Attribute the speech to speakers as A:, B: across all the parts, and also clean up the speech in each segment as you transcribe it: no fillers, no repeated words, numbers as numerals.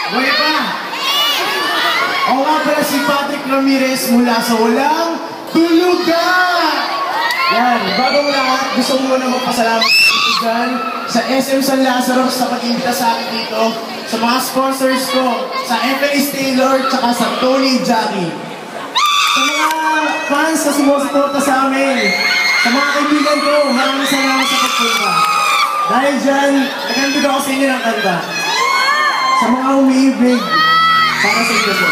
A: Buhay pa! Ako nga pala si Patrick Ramirez mula sa Walang Tulugan! Yan, bagong lahat, gusto ko muna magpasalamat dyan sa SM San Lazaro sa pag-imbita sa akin dito, sa mga sponsors ko, sa FLS Taylor, tsaka sa Tony Jackie. Sa mga fans na sumusuporta sa amin, sa mga kaibigan ko, maraming salamat sa pagpunta. Dahil dyan, nagandod ako sa inyo ng kanta. Sa mga umiibig, para sa inyo po.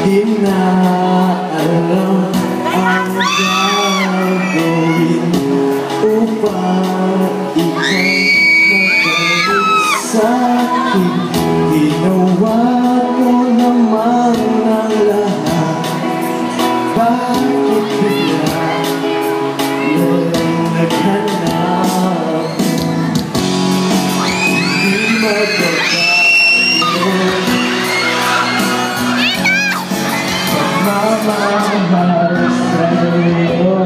B: Di na alam ang gagawin upang ika'y mabalik sa'kin. Ginawa ko naman ang lahat, bakit bigla naghanap? Di magagawa pagmamahal sa'yo.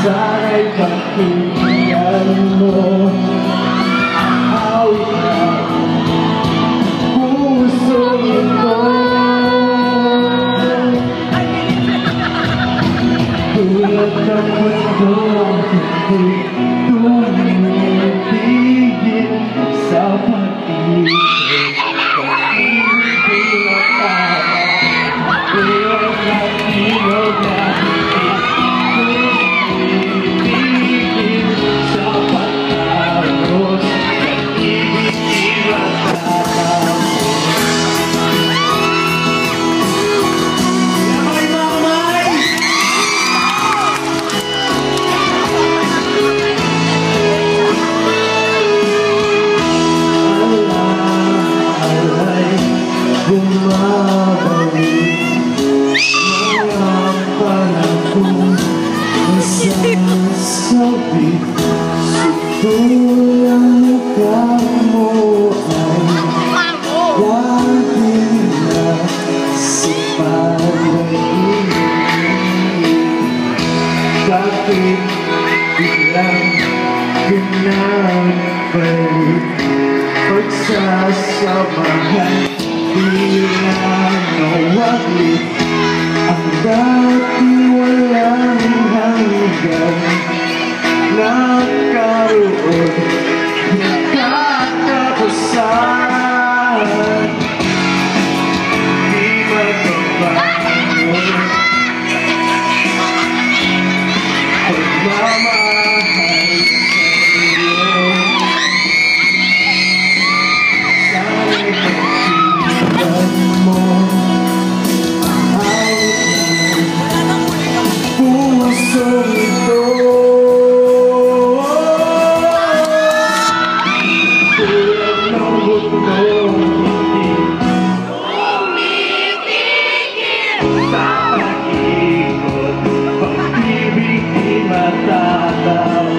B: Sana'y pakinggan mo ang awit ng puso ito. Tulad ng mundo hindi tumitigil sa pag-ibig. Sabi, sutulang mukha mo ay lagi na sa pag-ibig. Bakit biglang pinagbalik pagsasamahan, di lang nawaglit ang dati walang hanggan. Nagkaroon ng katapusan, di magbabago pagmamahal sa'yo. Sana'y pakinggan mo ang awit ng pusong ito. Tulad ng iyong umitigil sa pag-iagos, pag-ibig di matatago.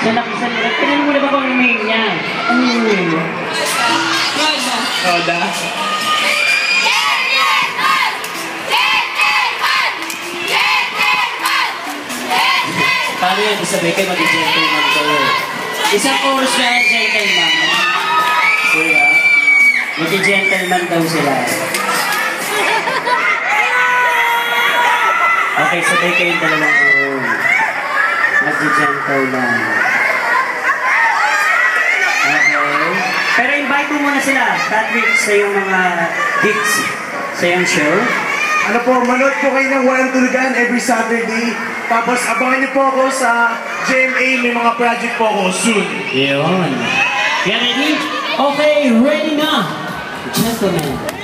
C: Sa nakisan mo, tingnan mo na ba kung yung name niya? Ano yung name mo?
B: Roda.
C: Paano yan? Sabi kayo mag-gentleman kayo. Isang chorus na yung gentleman. Kuya, mag-gentleman daw sila. Okay, sabay kayong dalawang room. Mag-gentleman. Okay. Pero invite mo muna sila, Patrick, sa iyong mga gigs, sa iyong show.
A: Ano po, manood po kayo ng Walang Tulugan every Saturday. Tapos abangan niyo po ako sa GMA, may mga project po ako soon.
C: Yun. Yan, ready? Okay, ready na. Gentlemen.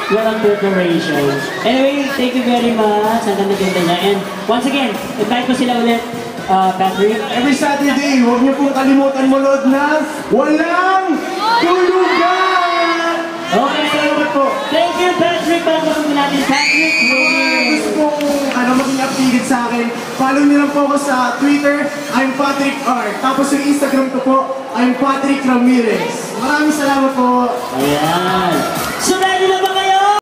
C: Walang preparation. Anyway, thank you very much. Ang ganda niya. And once again, invite ko sila ulit, Patrick.
A: Every Saturday, huwag niyo pong kalimutan manood ng Walang Tulugan!
C: Okay,
A: Salamat po.
C: thank you, Patrick. Pagkakas natin, Patrick.
A: Gusto pong maging updated sa akin, follow niyo lang po ako sa Twitter, I'm Patrick R. Tapos yung Instagram ko po, I'm Patrick Ramirez. Maraming salamat po.
C: Ayan. So, ready na ba